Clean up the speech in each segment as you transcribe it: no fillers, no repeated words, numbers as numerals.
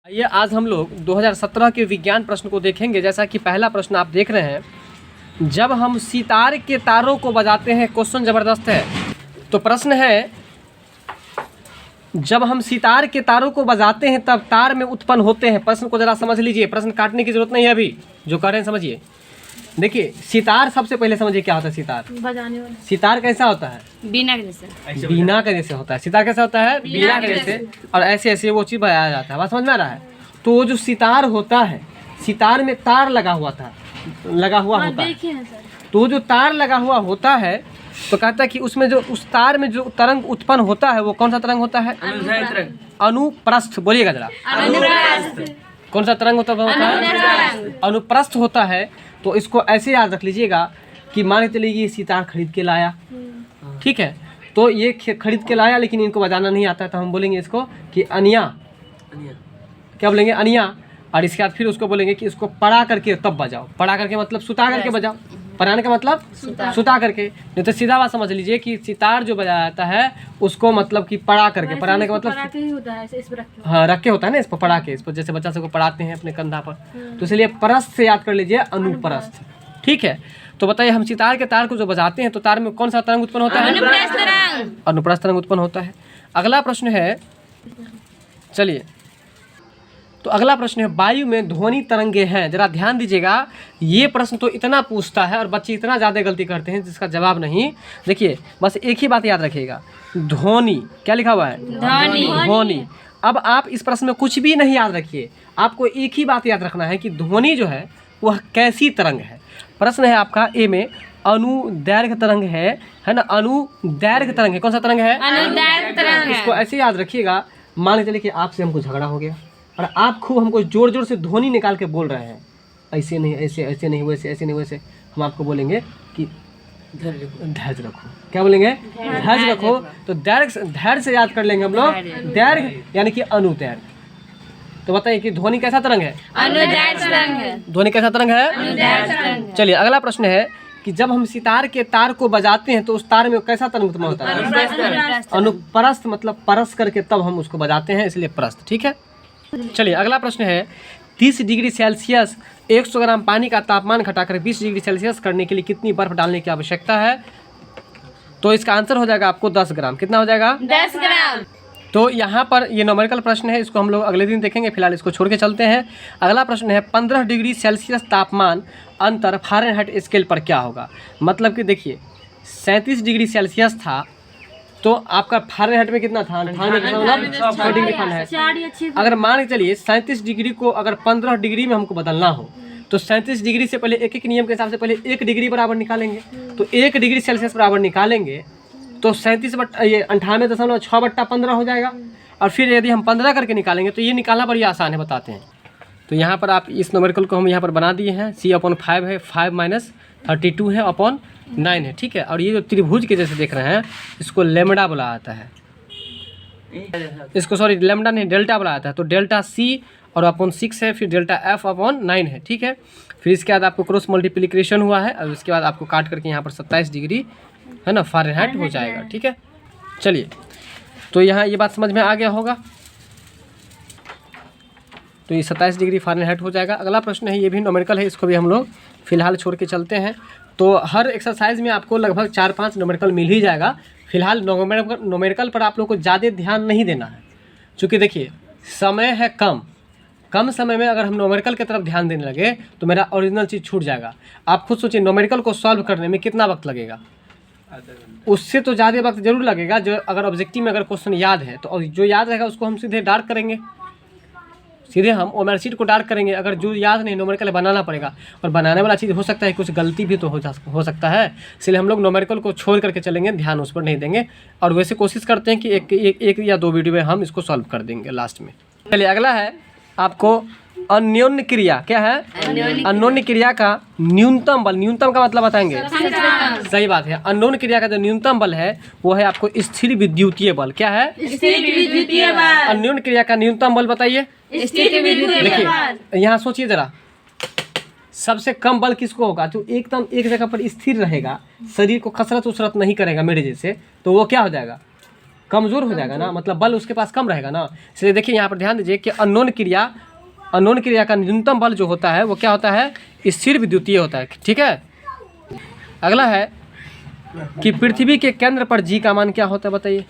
ये आज हम लोग 2017 के विज्ञान प्रश्न को देखेंगे। जैसा कि पहला प्रश्न आप देख रहे हैं, जब हम सितार के तारों को बजाते हैं। क्वेश्चन ज़बरदस्त है। तो प्रश्न है, जब हम सितार के तारों को बजाते हैं तब तार में उत्पन्न होते हैं। प्रश्न को ज़रा समझ लीजिए, प्रश्न काटने की जरूरत नहीं है, अभी जो कर रहे हैं समझिए। देखिए, सितार सबसे पहले समझिए क्या होता है। सितार बजाने वाला सितार कैसा होता है? बीना के जैसे। बीना के जैसे होता है। सितार कैसा होता है? बीना के जैसे। और ऐसे ऐसे वो चीज़ बजाया जाता है। बात समझ में आ रहा है? तो वो जो सितार होता है, सितार में तार लगा हुआ होता है। तो जो तार लगा हुआ होता है, तो कहता है कि उसमें जो उस तार में जो तरंग उत्पन्न होता है वो कौन सा तरंग होता है? अनुप्रस्थ। बोलिएगा जरा, कौन सा तरंग होता है? अनुप्रस्थ होता है। तो इसको ऐसे याद रख लीजिएगा कि मान के चलिए ये सितार खरीद के लाया, ठीक है। तो ये खरीद के लाया, लेकिन इनको बजाना नहीं आता है, तो हम बोलेंगे इसको कि अनिया। क्या बोलेंगे? अनिया। और इसके बाद फिर उसको बोलेंगे कि इसको पड़ा करके तब बजाओ। पड़ा करके मतलब सुता करके बजाओ। पढ़ाने का मतलब सुता करके। नहीं तो सीधा बात समझ लीजिए कि सितार जो बजाया जाता है उसको मतलब कि पड़ा करके। पढ़ाने का मतलब हाँ, रख के होता है ना, इस पर पढ़ा के। इस पर जैसे बच्चा सबको पढ़ाते हैं अपने कंधा पर, तो इसलिए परस्थ से याद कर लीजिए, अनुप्रस्थ। ठीक है। तो बताइए, हम सितार के तार को जो बजाते हैं तो तार में कौन सा तरंग उत्पन्न होता है? अनुप्रस्थ तरंग उत्पन्न होता है। अगला प्रश्न है, चलिए, तो अगला प्रश्न है, वायु में ध्वनि तरंगे हैं। जरा ध्यान दीजिएगा, ये प्रश्न तो इतना पूछता है और बच्चे इतना ज़्यादा गलती करते हैं जिसका जवाब नहीं। देखिए, बस एक ही बात याद रखिएगा, ध्वनि। क्या लिखा हुआ है? ध्वनि। अब आप इस प्रश्न में कुछ भी नहीं याद रखिए, आपको एक ही बात याद रखना है कि ध्वनि जो है वह कैसी तरंग है। प्रश्न है आपका ए में, अनुदैर्घ्य तरंग है ना? अनुदैर्घ्य तरंग है। कौन सा तरंग है? अनुदैर्घ्य तरंग। इसको ऐसे याद रखिएगा, मान के चलिए कि आपसे हमको झगड़ा हो गया और आप खूब हमको जोर जोर से ध्वनि निकाल के बोल रहे हैं, ऐसे नहीं, ऐसे ऐसे नहीं, वैसे ऐसे नहीं, वैसे। हम आपको बोलेंगे कि धैर्य रखो। क्या बोलेंगे? धैर्य रखो। तो धैर्य से याद कर लेंगे हम लोग, दैर्घ्य यानी कि अनुदैर्घ्य। तो बताइए कि ध्वनि कैसा तरंग है? अनुदैर्घ्य तरंग है। ध्वनि कैसा तरंग है? अनुदैर्घ्य तरंग। चलिए, अगला प्रश्न है कि जब हम सितार के तार को बजाते हैं तो उस तार में कैसा तरंग उत्पन्न होता है? अनुप्रस्थ, मतलब परस करके तब हम उसको बजाते हैं, इसलिए प्रस्थ। ठीक है। चलिए, अगला प्रश्न है, 30 डिग्री सेल्सियस 100 ग्राम पानी का तापमान घटाकर 20 डिग्री सेल्सियस करने के लिए कितनी बर्फ डालने की आवश्यकता है? तो इसका आंसर हो जाएगा आपको 10 ग्राम। कितना हो जाएगा? 10 ग्राम। तो यहाँ पर ये न्यूमेरिकल प्रश्न है, इसको हम लोग अगले दिन देखेंगे, फिलहाल इसको छोड़ के चलते हैं। अगला प्रश्न है, 15 डिग्री सेल्सियस तापमान अंतर फ़ारेनहाइट स्केल पर क्या होगा? मतलब कि देखिए, 37 डिग्री सेल्सियस था, तो आपका फ़ारेनहाइट में कितना था? 6 डिग्री फ़ारेनहाइट। अगर मान के चलिए 37 डिग्री को अगर 15 डिग्री में हमको बदलना हो, तो 37 डिग्री से पहले एक नियम के हिसाब से पहले 1 डिग्री बराबर निकालेंगे। तो 1 डिग्री सेल्सियस बराबर निकालेंगे तो 98.6/15 हो जाएगा। और फिर यदि हम 15 करके निकालेंगे तो ये निकालना बड़ी आसान है, बताते हैं। तो यहाँ पर आप इस न्यूमेरिकल को हम यहाँ पर बना दिए हैं। C/5 है, 5 - 32 है, अपॉन 9 है। ठीक है। और ये जो त्रिभुज के जैसे देख रहे हैं, इसको लेमडा बोला जाता है। इसको सॉरी, लेमडा नहीं, डेल्टा बोला जाता है। तो डेल्टा C और अपॉन 6 है, फिर डेल्टा F अपॉन 9 है। ठीक है। फिर इसके बाद आपको क्रॉस मल्टीप्लिकेशन हुआ है और उसके बाद आपको काट करके यहाँ पर 27 डिग्री है ना फ़ारेनहाइट हो जाएगा। ठीक है। चलिए, तो यहाँ ये बात समझ में आ गया होगा। तो ये 27 डिग्री फ़ारेनहाइट हो जाएगा। अगला प्रश्न है, ये भी न्यूमेरिकल है, इसको भी हम लोग फिलहाल छोड़ के चलते हैं। तो हर एक्सरसाइज में आपको लगभग 4-5 न्यूमेरिकल मिल ही जाएगा। फिलहाल न्यूमेरिकल पर आप लोग को ज़्यादा ध्यान नहीं देना है, क्योंकि देखिए समय है कम समय में अगर हम न्यूमेरिकल की तरफ ध्यान देने लगे तो मेरा ओरिजिनल चीज़ छूट जाएगा। आप खुद सोचिए, न्यूमेरिकल को सॉल्व करने में कितना वक्त लगेगा? उससे तो ज़्यादा वक्त जरूर लगेगा। जो अगर ऑब्जेक्टिव में अगर क्वेश्चन याद है तो जो याद रहेगा उसको हम सीधे डार्क करेंगे, सीधे हम ओमर शीट को डार्क करेंगे। अगर जो याद नहीं, न्यूमेरिकल बनाना पड़ेगा। और बनाने वाला चीज़ हो सकता है कुछ गलती भी तो हो सकता है, इसलिए हम लोग न्यूमेरिकल को छोड़ करके चलेंगे, ध्यान उस पर नहीं देंगे। और वैसे कोशिश करते हैं कि एक या 2 वीडियो में हम इसको सॉल्व कर देंगे लास्ट में। चलिए, अगला है आपको अन्योन्य क्रिया। क्या है? अन्योन्य क्रिया का न्यूनतम बल। न्यूनतम का मतलब बताएंगे? सही बात है। अन्योन्य क्रिया का जो न्यूनतम बल है वो है आपको स्थिर विद्युतीय बल। क्या है? स्थिर विद्युतीय बल। अन्योन्य क्रिया का न्यूनतम बल बताइए। स्थिर विद्युतीय बल। यहाँ सोचिए जरा, सबसे कम बल किसको होगा? जो एकदम एक जगह पर स्थिर रहेगा, शरीर को कसरत उसरत नहीं करेगा मेरे जैसे, तो वो क्या हो जाएगा? कमजोर हो जाएगा ना, मतलब बल उसके पास कम रहेगा ना। इसलिए देखिए यहाँ पर ध्यान दीजिए कि अननोन क्रिया का न्यूनतम बल जो होता है वो क्या होता है, स्थिर विद्युतीय होता है। ठीक है, अगला है कि पृथ्वी के केंद्र पर जी का मान क्या होता है, बताइए।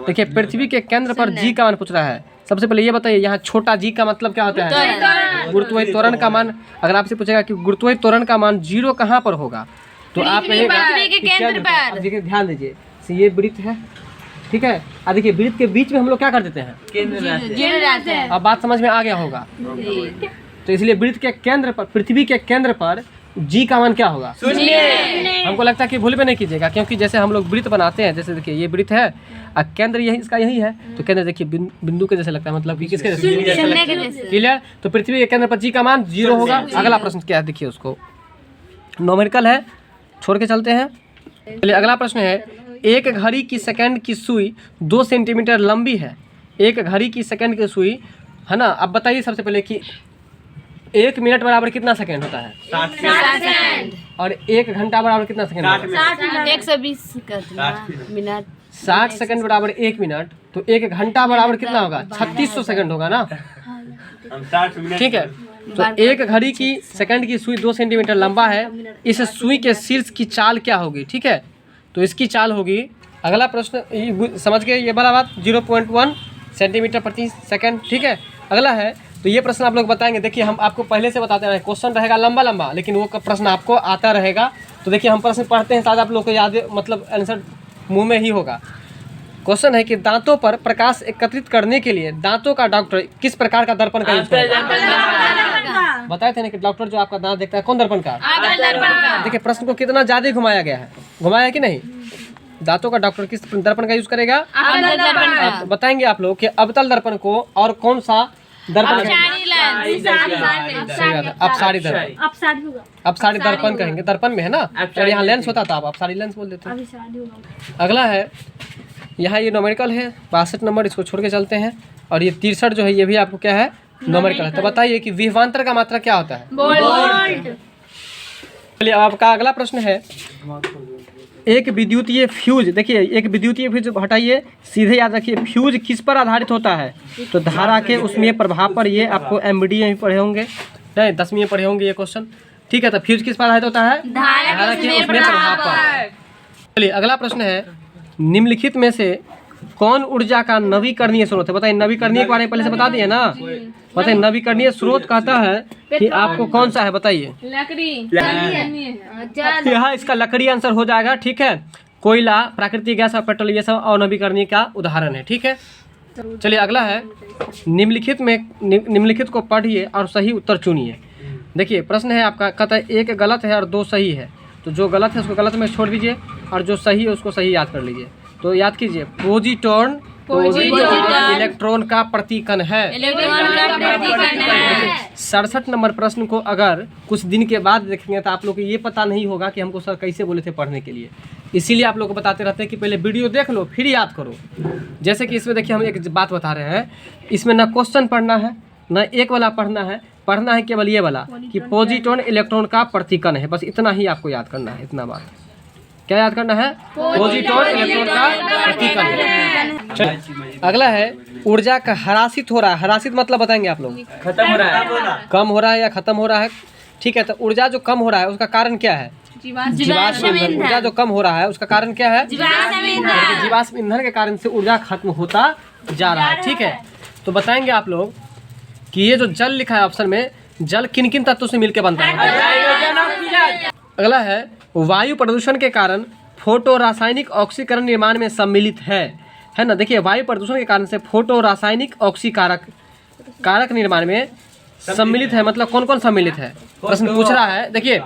देखिए पृथ्वी के केंद्र पर जी का मान पूछ रहा है। सबसे पहले ये बताइए, यहाँ छोटा जी का मतलब क्या होता है, गुरुत्वाकर्षण त्वरण का मान। अगर आपसे पूछेगा कि गुरुत्वाकर्षण त्वरण का मान 0 कहाँ पर होगा, तो आप देखिए ध्यान दीजिए, ये वृत्त है, ठीक है। अब देखिए वृत्त के बीच में हम लोग क्या कर देते हैं, केंद्र। अब बात समझ में आ गया होगा। तो इसलिए वृत्त के केंद्र पर, पृथ्वी के केंद्र पर जी का मान क्या होगा, 0। हमको लगता है कि भूल भी नहीं कीजिएगा, क्योंकि जैसे हम लोग वृत्त बनाते हैं, जैसे देखिए ये वृत्त है और केंद्र यही इसका यही है, तो केंद्र देखिए बिंदु के जैसे लगता है, मतलब कि किसके जैसे, क्लियर। तो पृथ्वी के केंद्र पर जी का मान 0 होगा। अगला प्रश्न क्या है, देखिए उसको न्यूमेरिकल है, छोड़ के चलते हैं। चलिए अगला प्रश्न है, एक घड़ी की सेकंड की सुई 2 सेंटीमीटर लंबी है। एक घड़ी की सेकंड की सुई है ना। अब बताइए सबसे पहले कि 1 मिनट बराबर कितना सेकंड होता है, 60 सेकंड। और 1 घंटा बराबर कितना सेकंड होता है, 120 मिनट। 60 सेकंड बराबर 1 मिनट, तो 1 घंटा बराबर कितना होगा, 3600 सेकंड होगा ना। ठीक है, तो एक घड़ी की सेकंड की सुई 2 सेंटीमीटर लंबा है, इस सुई के शीर्ष की चाल क्या होगी। ठीक है, तो इसकी चाल होगी, अगला प्रश्न समझ गए ये वाला बात, 0.1 सेंटीमीटर प्रति सेकंड। ठीक है, अगला है, तो ये प्रश्न आप लोग बताएंगे। देखिए हम आपको पहले से बताते हैं, क्वेश्चन रहेगा लंबा लंबा, लेकिन वो प्रश्न आपको आता रहेगा। तो देखिए हम प्रश्न पढ़ते हैं, शायद आप लोग को याद, मतलब आंसर मुंह में ही होगा। क्वेश्चन है कि दांतों पर प्रकाश एकत्रित करने के लिए दांतों का डॉक्टर किस प्रकार का दर्पण का यूज करता है। बताए थे ना कि डॉक्टर जो आपका दांत देखता है कौन दर्पण का। देखिए प्रश्न को कितना ज्यादा घुमाया गया है, घुमाया कि नहीं। दांतों का डॉक्टर किस दर्पण का यूज करेगा, तो बताएंगे आप लोग कि अवतल दर्पण को और कौन सा दर्पण कहेंगे, अपसारी दर्पण, अपसारी दर्पण कहेंगे, दर्पण में है ना। और यहाँ लेंस होता था, आप अपसारी लेंस बोल देते हैं। अगला है, यहाँ ये न्यूमेरिकल है 62 नंबर, इसको छोड़ के चलते हैं। और ये 63 जो है ये भी आपको क्या है, न्यूमेरिकल है। तो बताइए कि विभवांतर का मात्रा क्या होता है, वोल्ट। चलिए आपका अगला प्रश्न है, एक विद्युतीय फ्यूज। देखिए एक विद्युतीय फ्यूज हटाइए, सीधे याद रखिए फ्यूज किस पर आधारित होता है, तो धारा के उसमें प्रभाव पर। ये आपको एमबीडी में पढ़े होंगे, नहीं 10वीं में पढ़े होंगे ये क्वेश्चन। ठीक है, तो फ्यूज किस पर आधारित होता है, धारा के उसमें प्रभाव पर। चलिए अगला प्रश्न है, निम्नलिखित में से कौन ऊर्जा का नवीकरणीय स्रोत है। बताइए, नवीकरणीय के बारे में पहले से बता दिए ना। बताइए नवीकरणीय स्रोत कहता है कि आपको कौन सा है, बताइए। लकड़ी। यहाँ इसका लकड़ी आंसर हो जाएगा। ठीक है, कोयला, प्राकृतिक गैस और पेट्रोल ये सब अनवीकरणीय का उदाहरण है। ठीक है, चलिए अगला है, निम्नलिखित को पढ़िए और सही उत्तर चुनिए। देखिए प्रश्न है आपका, कहता है एक गलत है और 2 सही है। तो जो गलत है उसको गलत में छोड़ दीजिए और जो सही है उसको सही याद कर लीजिए। तो याद कीजिए, पोजीट्रॉन इलेक्ट्रॉन का प्रतीकन है। 67 नंबर प्रश्न को अगर कुछ दिन के बाद देखेंगे तो आप लोग को ये पता नहीं होगा कि हमको सर कैसे बोले थे पढ़ने के लिए। इसीलिए आप लोग को बताते रहते हैं कि पहले वीडियो देख लो फिर याद करो। जैसे कि इसमें देखिए हम एक बात बता रहे हैं, इसमें ना क्वेश्चन पढ़ना है ना एक वाला पढ़ना है केवल ये वाला कि पोजीट्रॉन इलेक्ट्रॉन का प्रतीकन है। बस इतना ही आपको याद करना है। इतना बात क्या याद करना है, पोजीट्रॉन इलेक्ट्रॉन का प्रतीकन है। अगला है, ऊर्जा का ह्रासित हो रहा है। ह्रासित मतलब बताएंगे आप लोग, खत्म हो रहा है, कम हो रहा है या खत्म हो रहा है। ठीक है, तो ऊर्जा जो कम हो रहा है उसका कारण क्या है, जीवाश्म ईंधन। ऊर्जा जो कम हो रहा है उसका कारण क्या है, जीवाश्म ईंधन के कारण से ऊर्जा खत्म होता जा रहा है। ठीक है, तो बताएंगे आप लोग कि ये जो जल लिखा है ऑप्शन में, जल किन किन तत्वों से मिलकर बनता है। अगला है, वायु प्रदूषण के कारण फोटो रासायनिक ऑक्सीकरण निर्माण में सम्मिलित है ना। देखिए वायु प्रदूषण के कारण से फोटो रासायनिक ऑक्सीकारक निर्माण में सम्मिलित है, मतलब कौन कौन सम्मिलित है प्रश्न पूछ रहा है। देखिए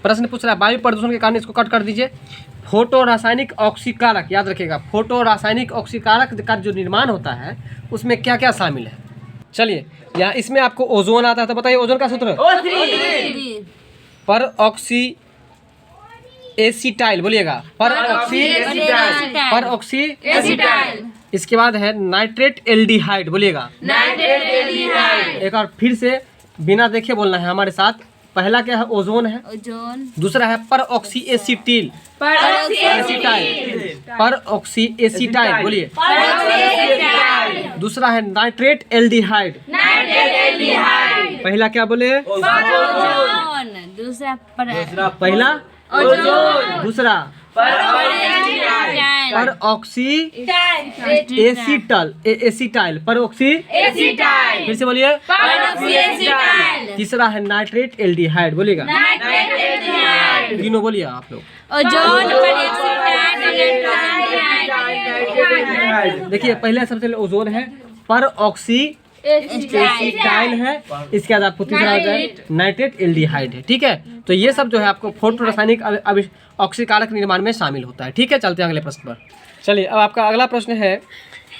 प्रश्न पूछ रहा है वायु प्रदूषण के कारण, इसको कट कर दीजिए। फोटो रासायनिक ऑक्सीकारक, याद रखिएगा फोटो रासायनिक ऑक्सीकारक का जो निर्माण होता है उसमें क्या क्या शामिल है। चलिए यहाँ इसमें आपको ओजोन आता है, तो बताइए ओजोन का सूत्र, पर ऑक्सी एसिटाइल, बोलिएगा पर ऑक्सी एसिटाइल। इसके बाद है नाइट्रेट एल्डिहाइड, बोलिएगा नाइट्रेट एल्डिहाइड। एक बार फिर से बिना देखे बोलना है हमारे साथ, पहला क्या है? ओजोन है। ओजोन। दूसरा है पर ऑक्सी एसिटिल, पर ऑक्सी एसिटाइल, बोलिए। दूसरा है नाइट्रेट एल्डिहाइड। पहला क्या बोले? ओजोन। दूसरा पहला ओजोन। दूसरा पर ऑक्सी एसिटल एसिटाइल, पर ऑक्सी एसिटाइल। फिर से बोलिए। एसिटाइल। तीसरा है नाइट्रेट एल्डिहाइड, बोलिएगा। Nitrate aldehyde. तीनों बोलिए आप लोग। ओजोन, देखिए पहले सबसे पहले ओजोन है, पर ऑक्सी एसिटाइल है, इसके बाद आपको तीसरा होता है नाइट्रेट एल्डिहाइड है। ठीक है, तो ये सब जो है आपको फोटो रासायनिक ऑक्सीकारक निर्माण में शामिल होता है। ठीक है, चलते हैं अगले प्रश्न पर। चलिए अब आपका अगला प्रश्न है,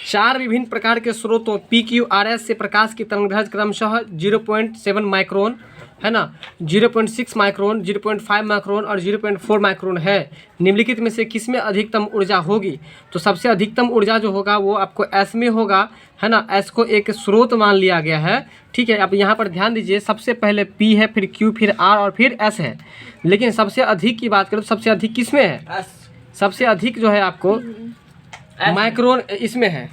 4 विभिन्न प्रकार के स्रोतों PQRS से प्रकाश की तरंगदैर्घ्य क्रमशः 0.7 माइक्रोन है ना, 0.6 माइक्रोन, 0.5 माइक्रोन और 0.4 माइक्रोन है। निम्नलिखित में से किसमें अधिकतम ऊर्जा होगी? तो सबसे अधिकतम ऊर्जा जो होगा वो आपको S में होगा, है ना। S को एक स्रोत मान लिया गया है। ठीक है, अब यहाँ पर ध्यान दीजिए, सबसे पहले P है, फिर Q, फिर R और फिर S है। लेकिन सबसे अधिक की बात करें तो सबसे अधिक किस में है? सबसे अधिक जो है आपको माइक्रोन इसमें है,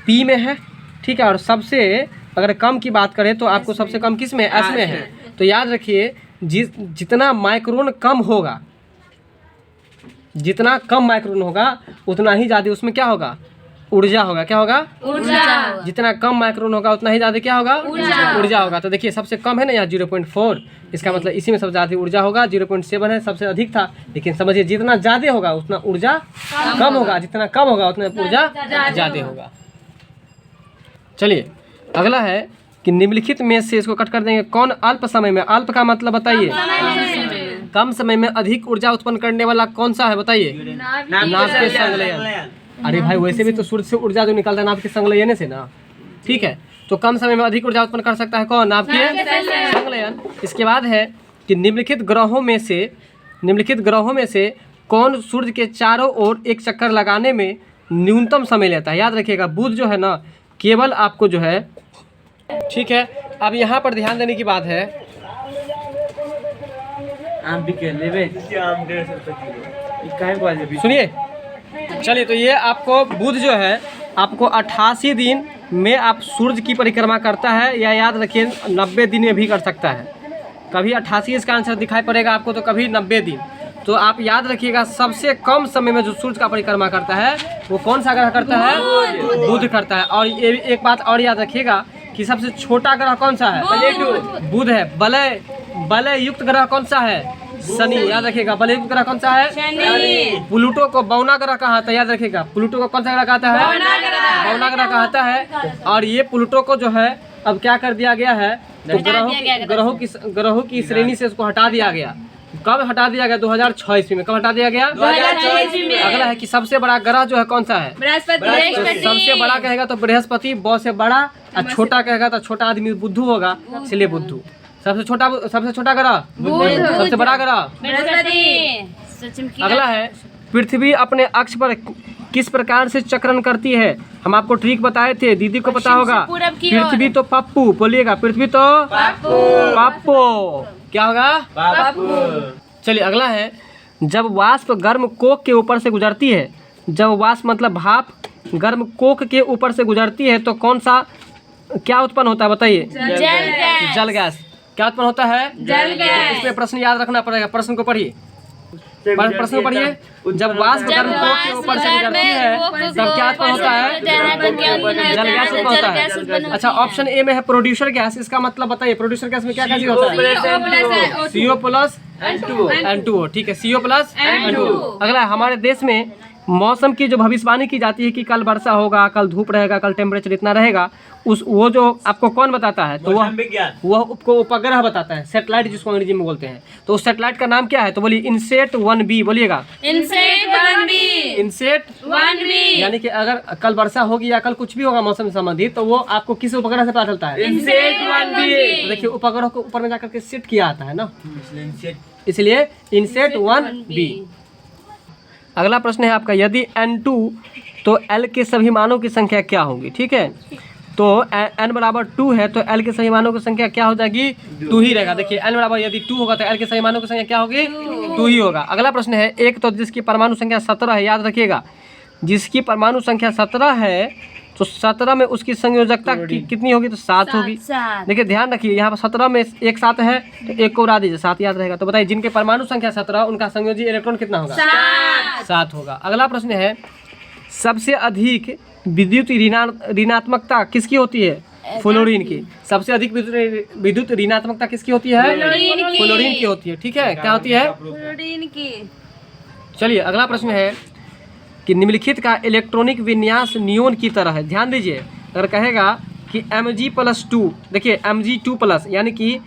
P में है। ठीक है, और सबसे अगर कम की बात करें तो आपको सबसे कम किस में? S में है। तो याद रखिए, जितना माइक्रोन कम होगा, जितना कम माइक्रोन होगा उतना ही ज़्यादा उसमें क्या होगा? ऊर्जा होगा। क्या होगा? ऊर्जा। जितना कम माइक्रोन होगा उतना ही ज़्यादा क्या होगा? ऊर्जा होगा। तो देखिए सबसे कम है ना यहाँ 0.4, इसका मतलब इसी में सबसे ज़्यादा ऊर्जा होगा। 0.7 है, सबसे अधिक था, लेकिन समझिए जितना ज़्यादा होगा उतना ऊर्जा कम होगा, जितना कम होगा उतना ऊर्जा ज़्यादा होगा। चलिए अगला है कि निम्नलिखित में से इसको कट कर देंगे, कौन अल्प समय में, अल्प का मतलब बताइए, कम समय में अधिक ऊर्जा उत्पन्न करने वाला कौन सा है? बताइए। नाभ के संलयन। अरे भाई वैसे भी तो सूर्य से ऊर्जा जो निकलता है नाभ के संलयन से ना। ठीक है, तो कम समय में अधिक ऊर्जा उत्पन्न कर सकता है कौन? नाभ के संलयन। इसके बाद है कि निम्नलिखित ग्रहों में से कौन सूर्य के चारों ओर एक चक्कर लगाने में न्यूनतम समय लेता है? याद रखिएगा, बुध जो है ना केवल आपको जो है, ठीक है। अब यहाँ पर ध्यान देने की बात है, सुनिए। चलिए तो ये आपको बुध जो है आपको 88 दिन में आप सूर्य की परिक्रमा करता है, या याद रखिए 90 दिन में भी कर सकता है। कभी 88 इसका आंसर दिखाई पड़ेगा आपको, तो कभी 90 दिन। तो आप याद रखिएगा सबसे कम समय में जो सूर्य का परिक्रमा करता है वो कौन सा ग्रह करता है? बुध करता है। और ये एक बात और याद रखिएगा कि सबसे छोटा ग्रह कौन सा है? बुध है। बलय युक्त ग्रह कौन सा है? शनि। याद रखिएगा, बलय युक्त ग्रह कौन सा है? प्लूटो को बौना ग्रह कहता है। याद रखिएगा, प्लूटो को कौन सा ग्रह कहता है? बौना ग्रह कहता है। और ये प्लूटो को जो है अब क्या कर दिया गया है, तो ग्रहों की श्रेणी से उसको हटा दिया गया। कब हटा दिया गया? 2006 ईस्वी में। कब हटा दिया गया? 2006 ईस्वी में। अगला है कि सबसे बड़ा ग्रह जो है कौन सा है? बृहस्पति। सबसे बड़ा कहेगा तो बृहस्पति, ब से बड़ा, और छोटा कहेगा तो छोटा आदमी बुद्धू होगा, इसलिए बुद्धू। सबसे छोटा ग्रह, सबसे बड़ा ग्रह बृहस्पति। अगला है, पृथ्वी अपने अक्ष पर किस प्रकार से चक्रण करती है? हम आपको ट्रिक बताए थे, दीदी को पता होगा। पृथ्वी तो पप्पू, बोलिएगा, पृथ्वी तो पप्पू। क्या होगा? चलिए अगला है, जब वाष्प गर्म कोक के ऊपर से गुजरती है, जब वाष्प मतलब भाप गर्म कोक के ऊपर से गुजरती है तो कौन सा क्या उत्पन्न होता है? बताइए। जल गैस। क्या उत्पन्न होता है? जल गैस। इसमें प्रश्न याद रखना पड़ेगा, प्रश्न को पढ़िए, प्रश्न को पढ़िए। जब वाष्प गर्म कोक के ऊपर से गुजरती है तब क्या उत्पन्न होता है? जल गैस उत्पन्न होता है। अच्छा, ऑप्शन ए में है प्रोड्यूसर गैस, इसका मतलब बताइए, प्रोड्यूसर गैस में क्या क्या चीज होता है? CO plus N2O। ठीक है, CO प्लस N2O। अगला है, हमारे देश में मौसम की जो भविष्यवाणी की जाती है कि कल वर्षा होगा, कल धूप रहेगा, कल टेम्परेचर इतना रहेगा, वो जो आपको कौन बताता है? तो वह आपको उपग्रह बताता है, सैटेलाइट जिसको अंग्रेजी में बोलते हैं। तो उस सैटेलाइट का नाम क्या है? तो बोलिए इनसेट 1B, बोलिएगा। इनसेट 1B। यानी कि अगर कल वर्षा होगी या कल कुछ भी होगा मौसम से संबंधित, तो वो आपको किस उपग्रह से पता चलता है? इनसेट 1B। देखिए उपग्रह को ऊपर में जाकर के सेट किया आता है ना, इसलिए इनसेट 1B। अगला प्रश्न है आपका, यदि N2 तो L के सभी मानों की संख्या क्या होगी? ठीक है, तो n बराबर 2 है तो l के सही मानों की संख्या क्या हो जाएगी 2 ही रहेगा। देखिए n बराबर यदि 2 होगा तो l के सही मानों की संख्या क्या होगी 2 ही होगा। अगला प्रश्न है एक तो जिसकी परमाणु संख्या 17 है, याद रखिएगा जिसकी परमाणु संख्या 17 है तो 17 में उसकी संयोजकता कितनी होगी तो 7 होगी। देखिए ध्यान रखिए यहाँ पर 17 में एक 7 है तो एक को उड़ा दीजिए 7 याद रहेगा। तो बताइए जिनके परमाणु संख्या 17 उनका संयोजी इलेक्ट्रॉन कितना होगा 7 होगा। अगला प्रश्न है सबसे अधिक विद्युत ऋणात्मकता किसकी होती है फ्लोरीन की। सबसे अधिक विद्युत ऋणात्मकता किसकी होती है फ्लोरीन की होती है। ठीक है क्या होती है फ्लोरीन की। चलिए अगला प्रश्न है कि निम्नलिखित का इलेक्ट्रॉनिक विन्यास नियोन की तरह है। ध्यान दीजिए अगर कहेगा कि Mg+2 देखिए Mg2+ यानी कि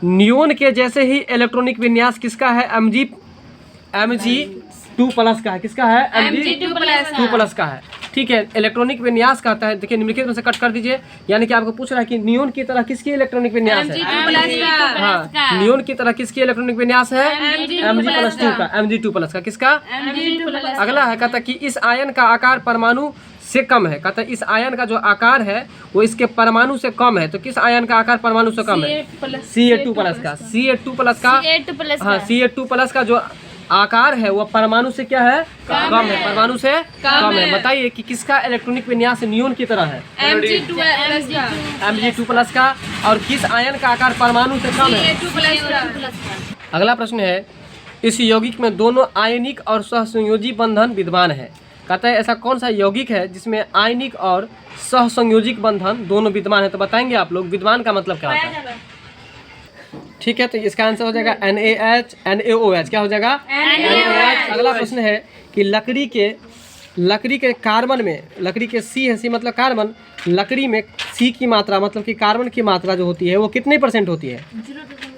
नियोन के जैसे ही इलेक्ट्रॉनिक विन्यास किसका है Mg2+ का है। किसका है Mg2+ का है। ठीक है एक विन्यास कहता है। देखिए निम्नलिखित में से कट कर दीजिए यानी कि आपको पूछ रहा है कि नियोन की तरह किसकी इलेक्ट्रॉनिक विन्यास है। हाँ नियोन की तरह किसकी इलेक्ट्रॉनिक विन्यास है Mg+2 का किसका। अगला है कहता है कि इस आयन का आकार परमाणु से कम है। कहता है इस आयन का जो आकार है वो इसके परमाणु से कम है। तो किस आयन का आकार परमाणु से कम है Ca2+ का। Ca2+ का जो आकार है वो परमाणु से क्या है कम है परमाणु से कम है। बताइए कि किसका इलेक्ट्रॉनिक विन्यास नियोन की तरह है Mg2+ का। और किस आयन का आकार परमाणु से कम है अगला प्रश्न है इस यौगिक में दोनों आयनिक और सहसंयोजी बंधन विद्यमान है। कहता है ऐसा कौन सा यौगिक है जिसमें आयनिक और सहसंयोजिक बंधन दोनों विद्यमान है। तो बताएंगे आप लोग विद्यमान का मतलब क्या होता है। ठीक है तो इसका आंसर हो जाएगा NaH NaOH क्या हो जाएगा NaOH। अगला प्रश्न है कि लकड़ी के कार्बन में लकड़ी के C है C मतलब कार्बन लकड़ी में C की मात्रा मतलब कि कार्बन की मात्रा जो होती है वो कितने % होती है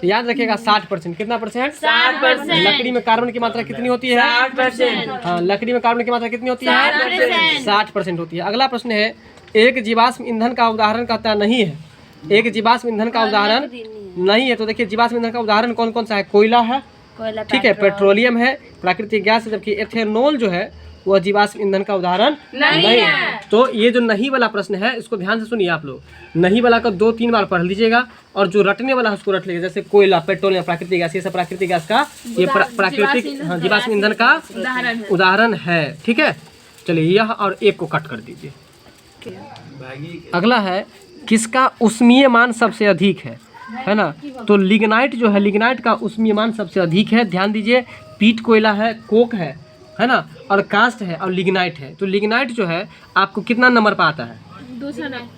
तो याद रखिएगा 60%। कितना परसेंट 60%। लकड़ी में कार्बन की मात्रा कितनी होती है 60%। हाँ लकड़ी में कार्बन की मात्रा कितनी होती है 60% होती है। अगला प्रश्न है एक जीवाश्म ईंधन का उदाहरण कहता नहीं है। एक जीवाश्म ईंधन का उदाहरण नहीं है तो देखिए जीवाश्म ईंधन का उदाहरण कौन कौन सा है कोयला है ठीक है पेट्रोलियम है प्राकृतिक गैस है। जबकि एथेनॉल जो है वह जीवाश्म ईंधन का उदाहरण नहीं है। तो ये जो नहीं वाला प्रश्न है इसको ध्यान से सुनिए आप लोग। नहीं वाला का 2-3 बार पढ़ लीजिएगा और जो रटने वाला है उसको रट लीजिएगा। जैसे कोयला पेट्रोलियम प्राकृतिक गैस ये सब प्राकृतिक गैस का ये प्राकृतिक जीवाश्म ईंधन का उदाहरण है। ठीक है चलिए यह और एक को कट कर दीजिए। अगला है किसका उष्मीय मान सबसे अधिक है ना। तो लिग्नाइट जो है लिग्नाइट का उष्मीय मान सबसे अधिक है। ध्यान दीजिए पीट कोयला है कोक है ना और कास्ट है और लिग्नाइट है। तो लिग्नाइट जो है आपको कितना नंबर पर आता है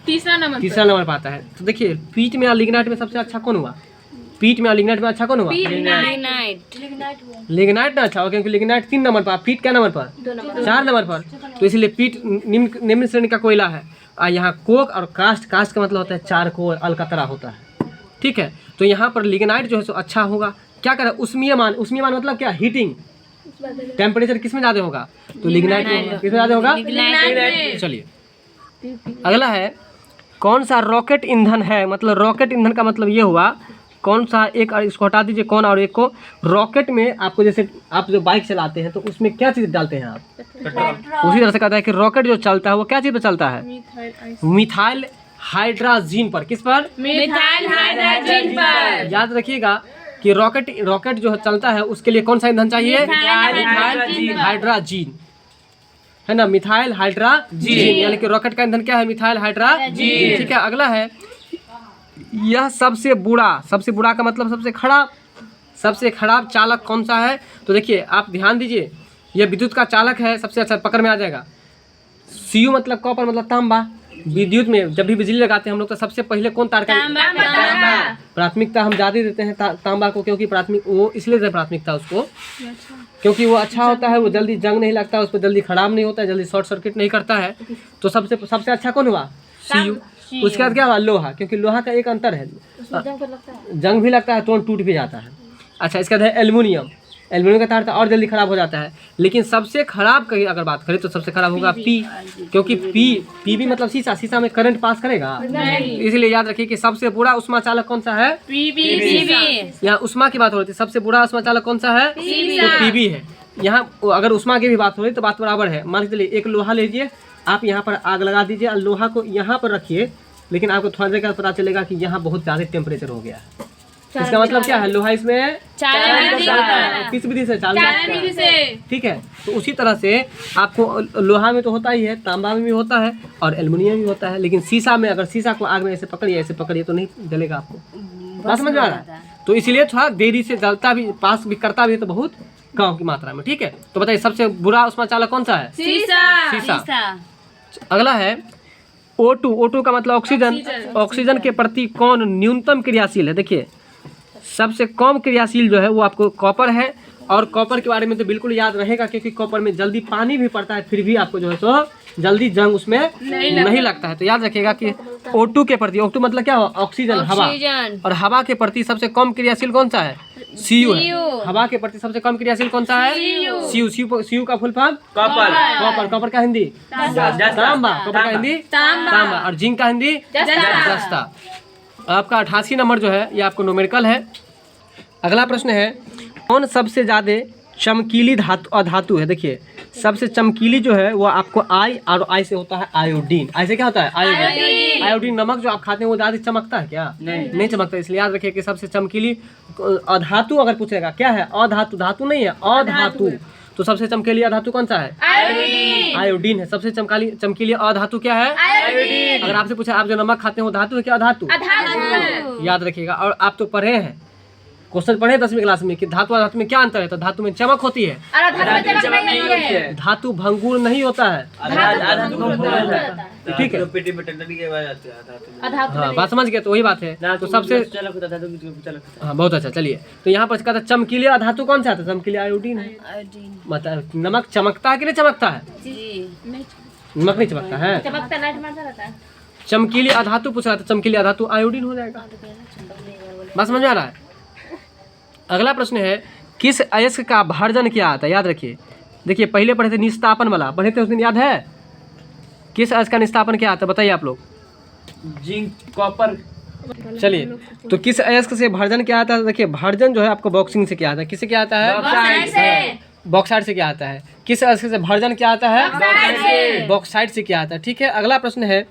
तीसरा नंबर पर आता है। तो देखिए पीट में और लिग्नाइट में सबसे अच्छा कौन हुआ पीट में और लिग्नाइट में अच्छा कौन हुआ लिग्नाइट ना अच्छा हो क्योंकि लिग्नाइट 3 नंबर पर पीट क्या नंबर पर 4 नंबर पर। तो इसलिए पीट निम्न श्रेणी का कोयला है। और यहाँ कोक और कास्ट का मतलब होता है चारकोल अलकतरा होता है। ठीक है तो यहाँ पर लिग्नाइट जो है सो अच्छा होगा। क्या करें उष्मीय मान मतलब क्या हीटिंग टेम्परेचर किस में ज़्यादा होगा तो लिग्नाइट में किस में ज़्यादा होगा चलिए अगला है कौन सा रॉकेट ईंधन है। मतलब रॉकेट ईंधन का मतलब ये हुआ कौन सा एक इसको हटा दीजिए कौन और एक को। रॉकेट में आपको जैसे आप जो बाइक चलाते हैं तो उसमें क्या चीज़ डालते हैं आप उसी तरह से कहता है कि रॉकेट जो चलता है वो क्या चीज़ पर चलता है मिथाइल हाइड्रोजन पर। किस पर मिथाइल हाइड्रोजन पर। याद रखिएगा कि रॉकेट जो चलता है उसके लिए कौन सा ईंधन चाहिए मिथाइल हाइड्रोजन है ना मिथाइल हाइड्रोजन यानी कि रॉकेट का ईंधन क्या है मिथाइल हाइड्रोजन। ठीक है अगला है यह सबसे बुरा का मतलब सबसे खराब चालक कौन सा है। तो देखिए आप ध्यान दीजिए यह विद्युत का चालक है सबसे अच्छा पकड़ में आ जाएगा। Cu मतलब कॉपर मतलब तांबा। विद्युत में जब भी बिजली लगाते हैं हम लोग तो सबसे पहले कौन तार का प्राथमिकता हम ज़्यादा देते हैं तांबा को क्योंकि वो इसलिए देते प्राथमिकता उसको क्योंकि वो अच्छा होता है वो जल्दी जंग नहीं लगता उस पर जल्दी खराब नहीं होता है जल्दी शॉर्ट सर्किट नहीं करता है। तो सबसे अच्छा कौन हुआ Cu। उसके बाद क्या हुआ लोहा क्योंकि लोहा का एक अंतर है जंग भी लगता है तो टूट भी जाता है। अच्छा इसके बाद है एल्युमिनियम का तार और जल्दी खराब हो जाता है। लेकिन सबसे खराब की अगर बात करें तो सबसे खराब होगा पी क्योंकि पी भी मतलब शीशा में करंट पास करेगा। इसलिए याद रखिए कि सबसे बुरा उष्मा चालक कौन सा है यहाँ उष्मा की बात हो रही थी सबसे बुरा उष्मा चालक कौन सा है तो पीबी है। यहाँ अगर उष्मा की भी बात हो रही तो बात बराबर है। मान के चलिए एक लोहा लीजिए आप यहाँ पर आग लगा दीजिए और लोहा को यहाँ पर रखिए, लेकिन आपको थोड़ा देर बाद पता चलेगा कि यहाँ बहुत ज़्यादा टेम्परेचर हो गया है। इसका मतलब क्या है, लोहा इसमें किस विधि से चालू से, ठीक है। तो उसी तरह से आपको लोहा में तो होता ही है, तांबा में भी होता है और एल्युमिनियम भी होता है, लेकिन शीशा में अगर शीशा को आग में ऐसे पकड़िए तो नहीं जलेगा आपको, बात समझ में आ रहा है। तो इसलिए थोड़ा देरी से जलता भी, पास भी करता भी है तो बहुत कम की मात्रा में, ठीक है। तो बताइए सबसे बुरा उष्मा चालक कौन सा है? शीशा। अगला है O2। O2 का मतलब ऑक्सीजन। ऑक्सीजन के प्रति कौन न्यूनतम क्रियाशील है? देखिए सबसे कम क्रियाशील जो है वो आपको कॉपर है, और कॉपर के बारे में तो बिल्कुल याद रहेगा क्योंकि कॉपर में जल्दी पानी भी पड़ता है, फिर भी आपको जो है तो जल्दी जंग उसमें नहीं लगता है। तो याद रखिएगा कि O2 के प्रति, O2 मतलब क्या हो? ऑक्सीजन, हवा, और हवा के प्रति सबसे कम क्रियाशील कौन सा है? Cu है। हवा के प्रति सबसे कम क्रियाशील कौन सा है? Cu का फुल फॉर्म कॉपर। कॉपर का हिंदी तांबा। कॉपर का हिंदी तांबा। और जिंक का हिंदी जस्ता। आपका 88 नंबर जो है ये आपको न्यूमेरिकल है। अगला प्रश्न है कौन सबसे ज़्यादा चमकीली धातु है? देखिए सबसे चमकीली जो है वो आपको आई, और आई से होता है आयोडीन। आई से क्या होता है? आयोडीन। आयोडीन नमक जो आप खाते हैं वो ज़्यादा चमकता है क्या? नहीं चमकता। इसलिए याद रखिए कि सबसे चमकीली अधातु अगर पूछेगा क्या है? अधातु, धातु नहीं है, अधातु। तो सबसे चमकीली अधातु कौन सा है? आयोडीन है। सबसे चमकीली अधातु क्या है? आयोडीन। अगर आपसे पूछा आप जो नमक खाते हैं वो धातु है क्या अधातु? याद रखिएगा। और आप तो पढ़े हैं, क्वेश्चन पढ़े 10वीं क्लास में कि धातु और धातु में क्या अंतर है? तो धातु में चमक होती है, धातु भंगुर नहीं होता है, ठीक है। हाँ बात समझ गए, तो वही बात है। तो सबसे हाँ बहुत अच्छा। चलिए तो यहाँ पर कहता है चमकीली अधातु कौन सा है? चमकीली आयोडीन है। मतलब नमक चमकता है कि नहीं चमकता है? नमक नहीं चमकता है। चमकीली अधातु पूछ रहा था, चमकीली अधातु आयोडीन हो जाएगा। बात समझ में आ रहा है। अगला प्रश्न है किस अयस्क का भर्जन क्या आता है? याद रखिए। देखिए पहले पढ़े थे निस्तापन वाला, पढ़े थे उस दिन, याद है? किस अयस्क का निस्तापन क्या आता है बताइए आप लोग? Zinc, copper. चलिए तो किस अयस्क से भर्जन क्या आता है? देखिए भर्जन जो है आपको बॉक्सिंग से क्या आता है? किससे क्या आता है? बॉक्साइट से क्या आता है? किस अयस्क से भर्जन क्या आता है? बॉक्साइट से क्या आता है, ठीक है। अगला प्रश्न है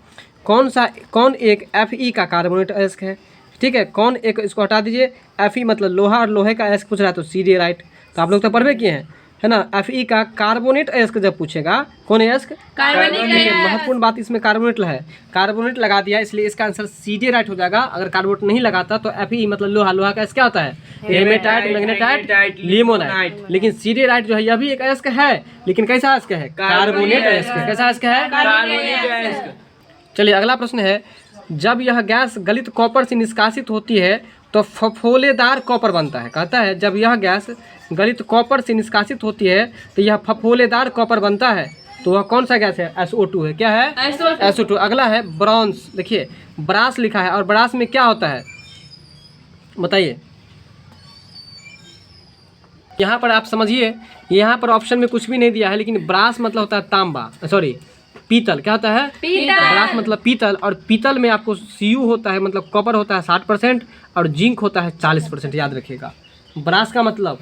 कौन एक Fe का कार्बोनेट अयस्क है? ठीक है, कौन एक, इसको हटा दीजिए। Fe मतलब लोहा, और लोहे का अयस्क पूछ रहा है तो CD राइट। तो आप लोग तो पढ़वे किए हैं, है ना। Fe का कार्बोनेट अयस्क जब पूछेगा, कौन अयस्क? महत्वपूर्ण बात इसमें कार्बोनेट है, कार्बोनेट लगा दिया इसलिए इसका आंसर CD राइट हो जाएगा। अगर कार्बोनेट नहीं लगाता तो Fe मतलब लोहा, लोहा का अयस्क क्या होता है? Hematite, magnetite, limonite. लेकिन CD राइट जो है यह भी एक अयस्क है, लेकिन कैसा अयस्क है? कार्बोनेट अयस्क। कैसा अयस्क है? चलिए अगला प्रश्न है जब यह गैस गलित कॉपर से निष्कासित होती है तो फफोलेदार कॉपर बनता है। कहता है जब यह गैस गलित कॉपर से निष्कासित होती है तो यह फफोलेदार कॉपर बनता है। तो वह कौन सा गैस है? SO2 है। क्या है? SO2। अगला है ब्रॉन्ज। देखिए ब्रास लिखा है, और ब्रास में क्या होता है बताइए? यहाँ पर आप समझिए, यहाँ पर ऑप्शन में कुछ भी नहीं दिया है, लेकिन ब्रास मतलब होता है तांबा, सॉरी पीतल। क्या होता है? ब्रास मतलब पीतल। और पीतल में आपको Cu होता है, मतलब कॉपर होता है 60%, और जिंक होता है 40%। याद रखिएगा। ब्रास का मतलब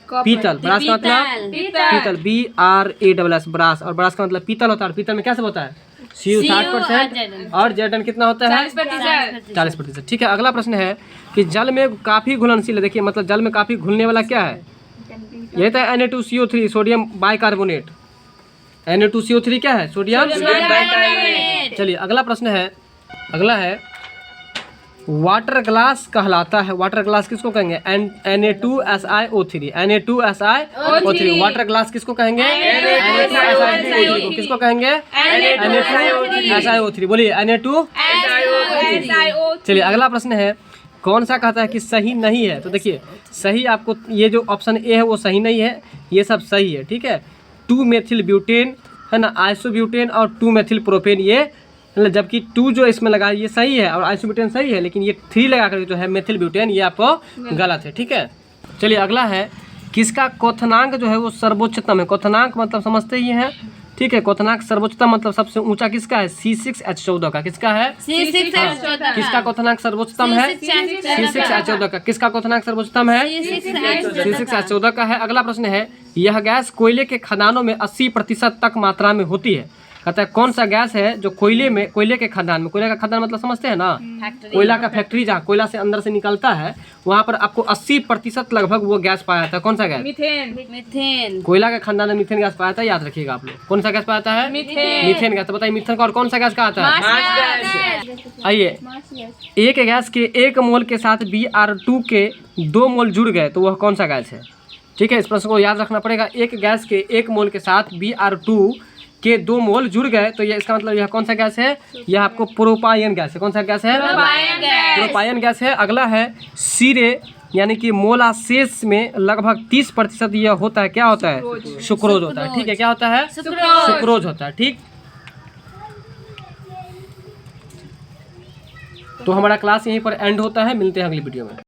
पीतल, ब्रास का मतलब पीतल, BRASS ब्रास। और ब्रास का मतलब पीतल होता है, और पीतल में क्या सब होता है? Cu 60% और Zn कितना होता है? 40%। ठीक है। अगला प्रश्न है कि जल में काफ़ी घुलनशील है। देखिए मतलब जल में काफ़ी घुलने वाला क्या है? यही था Na2CO3 सोडियम बाइकार्बोनेट। Na2CO3 क्या है? Sodium bicarbonate. चलिए अगला प्रश्न है, अगला है वाटर ग्लास कहलाता है। वाटर ग्लास किसको कहेंगे? Na2SiO3। Na2SiO3 वाटर ग्लास किसको कहेंगे? Na2SiO3 किसको कहेंगे? Na2SiO3। बोलिए Na2SiO3। चलिए अगला प्रश्न है कौन सा कहता है कि सही नहीं है? तो देखिए सही आपको ये जो ऑप्शन ए है वो सही नहीं है, ये सब सही है, ठीक है। 2 मेथिल ब्यूटेन है ना, आइसोब्यूटेन और 2 मेथिल प्रोपेन, ये मतलब जबकि 2 जो इसमें लगा ये सही है और आइसोब्यूटेन सही है, लेकिन ये 3 लगा कर जो है मेथिल ब्यूटेन ये आपको गलत है, ठीक है। चलिए अगला है किसका क्वथनांक जो है वो सर्वोच्चतम है? क्वथनांक मतलब समझते ही हैं, ठीक है। क्वथनांक सर्वोच्चतम मतलब सबसे ऊंचा किसका है? C6H14 का। किसका है? C6H14। किसका क्वथनांक सर्वोच्चतम है? C6H14 का। किसका क्वथनांक सर्वोच्चतम है? C6H14 का है। अगला प्रश्न है यह गैस कोयले के खदानों में 80% तक मात्रा में होती है। कहता है कौन सा गैस है जो कोयले के खदान में, कोयले का खदान मतलब समझते हैं ना, कोयला का फैक्ट्री जहाँ कोयला से अंदर से निकलता है वहाँ पर आपको 80% लगभग वो गैस पाया जाता है। कौन सा गैस? मीथेन। कोयला के खदान में मीथेन गैस पाया जाता है, याद रखिएगा आप लोग। कौन सा गैस पाया जाता है? Methane gas. तो बताइए मीथेन का और कौन सा गैस का आता है? आइए, एक गैस के 1 मोल के साथ Br2 के 2 मोल जुड़ गए तो वह कौन सा गैस है? ठीक है, इस प्रश्न को याद रखना पड़ेगा। एक गैस के 1 मोल के साथ Br2 के 2 मोल जुड़ गए तो ये इसका मतलब यह कौन सा गैस है? यह आपको प्रोपायन गैस है। कौन सा गैस है? प्रोपायन गैस है। अगला है सीरे यानी कि मोलासेस में लगभग 30% यह होता है, क्या होता है? सुक्रोज होता है। ठीक है, क्या होता है? सुक्रोज होता है। ठीक, तो हमारा क्लास यहीं पर एंड होता है। मिलते हैं अगली वीडियो में।